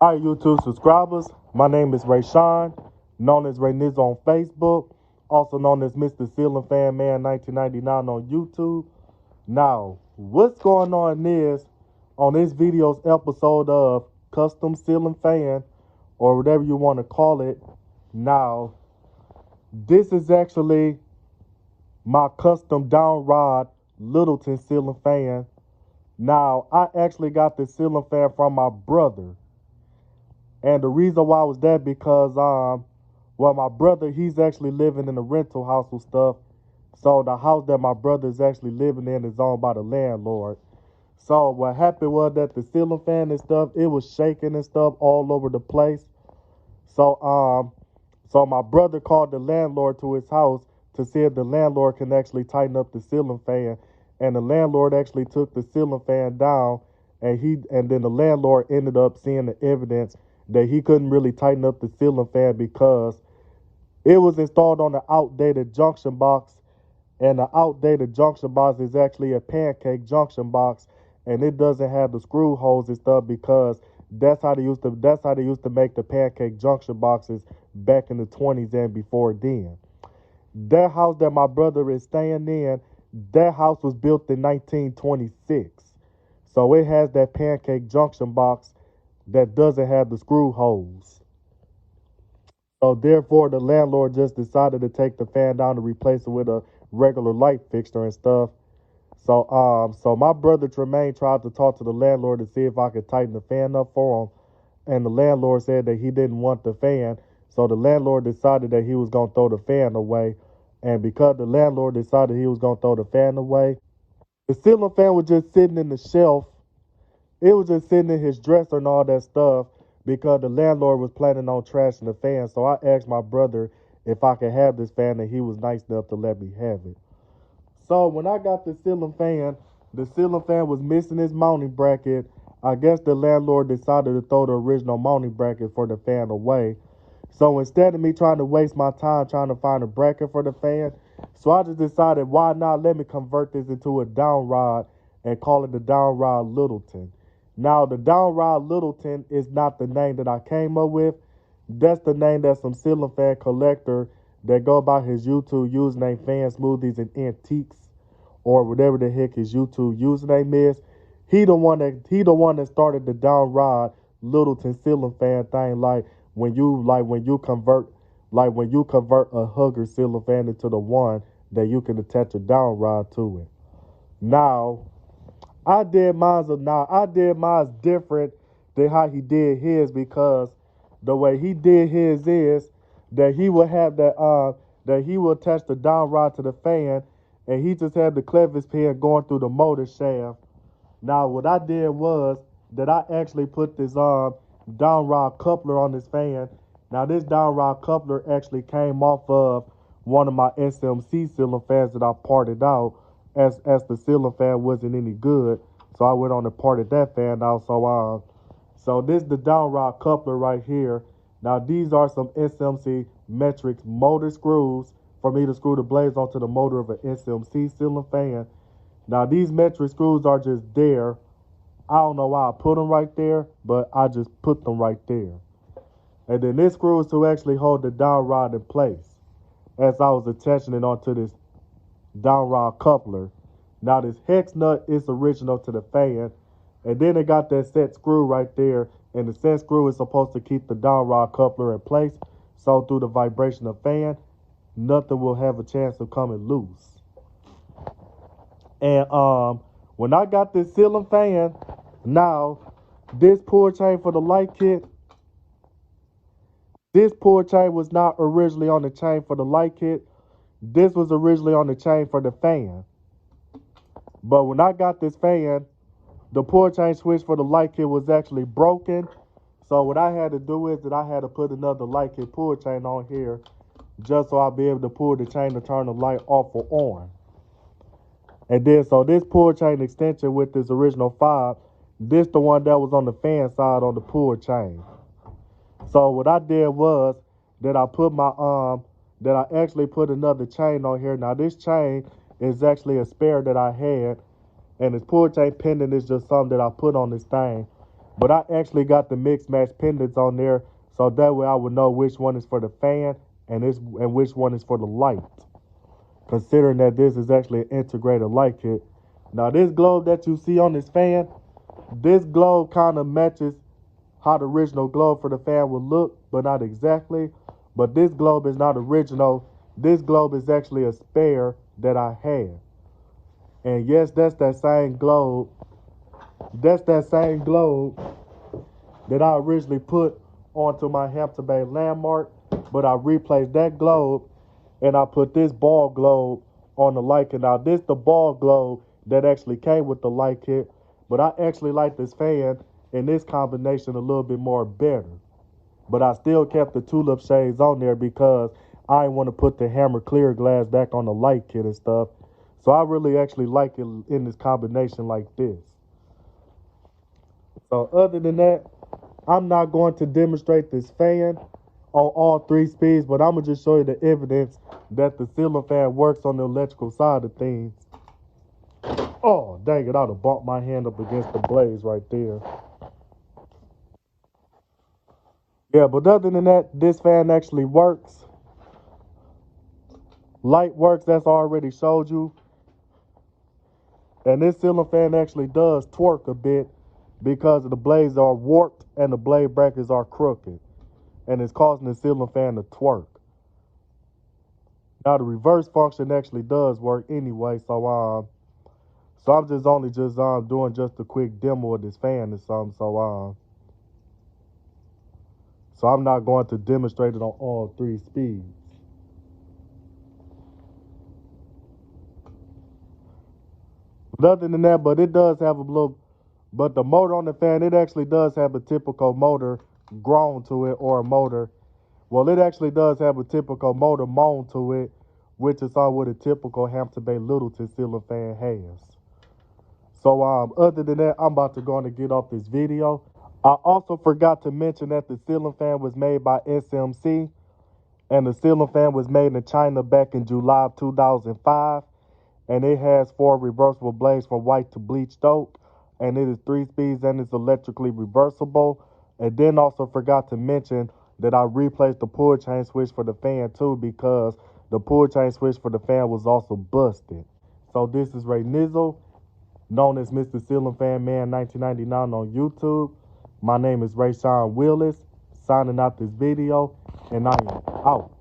All right, YouTube subscribers. My name is Ray Sean, known as Ray Niz on Facebook, also known as Mr. Ceiling Fan Man 1999 on YouTube. Now, what's going on is on this video's episode of Custom Ceiling Fan, or whatever you want to call it. Now, this is actually my custom Downrod Littleton ceiling fan. Now, I actually got this ceiling fan from my brother. And the reason why was that because well, my brother, he's actually living in a rental house and stuff. So the house that my brother is actually living in is owned by the landlord. So what happened was that the ceiling fan and stuff, it was shaking and stuff all over the place. So so my brother called the landlord to his house to see if the landlord can actually tighten up the ceiling fan. And the landlord actually took the ceiling fan down, and then the landlord ended up seeing the evidence that he couldn't really tighten up the ceiling fan because it was installed on an outdated junction box, and the outdated junction box is actually a pancake junction box, and it doesn't have the screw holes and stuff because that's how they used to make the pancake junction boxes back in the 20s and before then. That house that my brother is staying in, that house was built in 1926. So it has that pancake junction box that doesn't have the screw holes. So therefore, the landlord just decided to take the fan down and replace it with a regular light fixture and stuff. So my brother Tremaine tried to talk to the landlord to see if I could tighten the fan up for him, and the landlord said that he didn't want the fan. So the landlord decided that he was gonna throw the fan away, and because the landlord decided he was gonna throw the fan away, the ceiling fan was just sitting in the shelf. It was just sitting in his dresser and all that stuff because the landlord was planning on trashing the fan. So I asked my brother if I could have this fan, and he was nice enough to let me have it. So when I got the ceiling fan was missing its mounting bracket. I guess the landlord decided to throw the original mounting bracket for the fan away. So instead of me trying to waste my time trying to find a bracket for the fan, so I just decided why not let me convert this into a downrod and call it the Downrod Littleton. Now the Downrod Littleton is not the name that I came up with. That's the name that some ceiling fan collector that go by his YouTube username Fan Smoothies and Antiques, or whatever the heck his YouTube username is. He the one that started the Downrod Littleton ceiling fan thing. Like when you convert a hugger ceiling fan into the one that you can attach a downrod to it. Now I did mine's different than how he did his because the way he did his is that he would attach the down rod to the fan, and he just had the clevis pin going through the motor shaft. Now what I did was that I actually put this down rod coupler on this fan. Now this down rod coupler actually came off of one of my SMC ceiling fans that I parted out as the ceiling fan wasn't any good. So I went on and parted that fan out. So this is the down rod coupler right here. Now these are some SMC metric motor screws for me to screw the blades onto the motor of an SMC ceiling fan. Now these metric screws are just there. I don't know why I put them right there, but I just put them right there. And then this screw is to actually hold the down rod in place as I was attaching it onto this down rod coupler. Now this hex nut is original to the fan, and then it got that set screw right there, and the set screw is supposed to keep the down rod coupler in place, so through the vibration of fan, nothing will have a chance of coming loose. And when I got this ceiling fan, now this pull chain for the light kit, this pull chain was not originally on the chain for the light kit. This was originally on the chain for the fan. But when I got this fan, the pull chain switch for the light kit was actually broken. So what I had to do is that I had to put another light kit pull chain on here just so I'll be able to pull the chain to turn the light off or on. And then so this pull chain extension with this original fob, this the one that was on the fan side on the pull chain. So what I did was that I actually put another chain on here. Now this chain is actually a spare that I had, and this pull chain pendant is just something that I put on this thing. But I actually got the mix match pendants on there, so that way I would know which one is for the fan and which one is for the light. Considering that this is actually an integrated light kit. Now this globe that you see on this fan, this globe kind of matches how the original globe for the fan would look, but not exactly. But this globe is not original. This globe is actually a spare that I had. And yes, that's that same globe. That's that same globe that I originally put onto my Hampton Bay landmark, but I replaced that globe and I put this ball globe on the light kit. Now this the ball globe that actually came with the light kit, but I actually like this fan in this combination a little bit more better. But I still kept the tulip shades on there because I didn't want to put the hammer clear glass back on the light kit and stuff. So I really actually like it in this combination like this. So other than that, I'm not going to demonstrate this fan on all 3 speeds, but I'm going to just show you the evidence that the ceiling fan works on the electrical side of things. Oh, dang it, I'd have bumped my hand up against the blaze right there. Yeah, but other than that, this fan actually works. Light works, that's already showed you. And this ceiling fan actually does twerk a bit because the blades are warped and the blade brackets are crooked. And it's causing the ceiling fan to twerk. Now the reverse function actually does work anyway, so I'm just doing just a quick demo of this fan or something, so I'm not going to demonstrate it on all 3 speeds. But other than that, but it does have a little, but the motor on the fan, it actually does have a typical motor grown to it, or a motor. Well, it actually does have a typical motor mounted to it, which is on what a typical Hampton Bay Littleton ceiling fan has. So other than that, I'm about to go on and get off this video. I also forgot to mention that the ceiling fan was made by SMC, and the ceiling fan was made in China back in July of 2005. And it has 4 reversible blades from white to bleached oak, and it is 3 speeds and it's electrically reversible. And then also forgot to mention that I replaced the pull chain switch for the fan too, because the pull chain switch for the fan was also busted. So this is Ray Nizzle, known as Mr. Ceiling Fan Man 1999 on YouTube. My name is Ray Sean Willis, signing out this video, and I am out.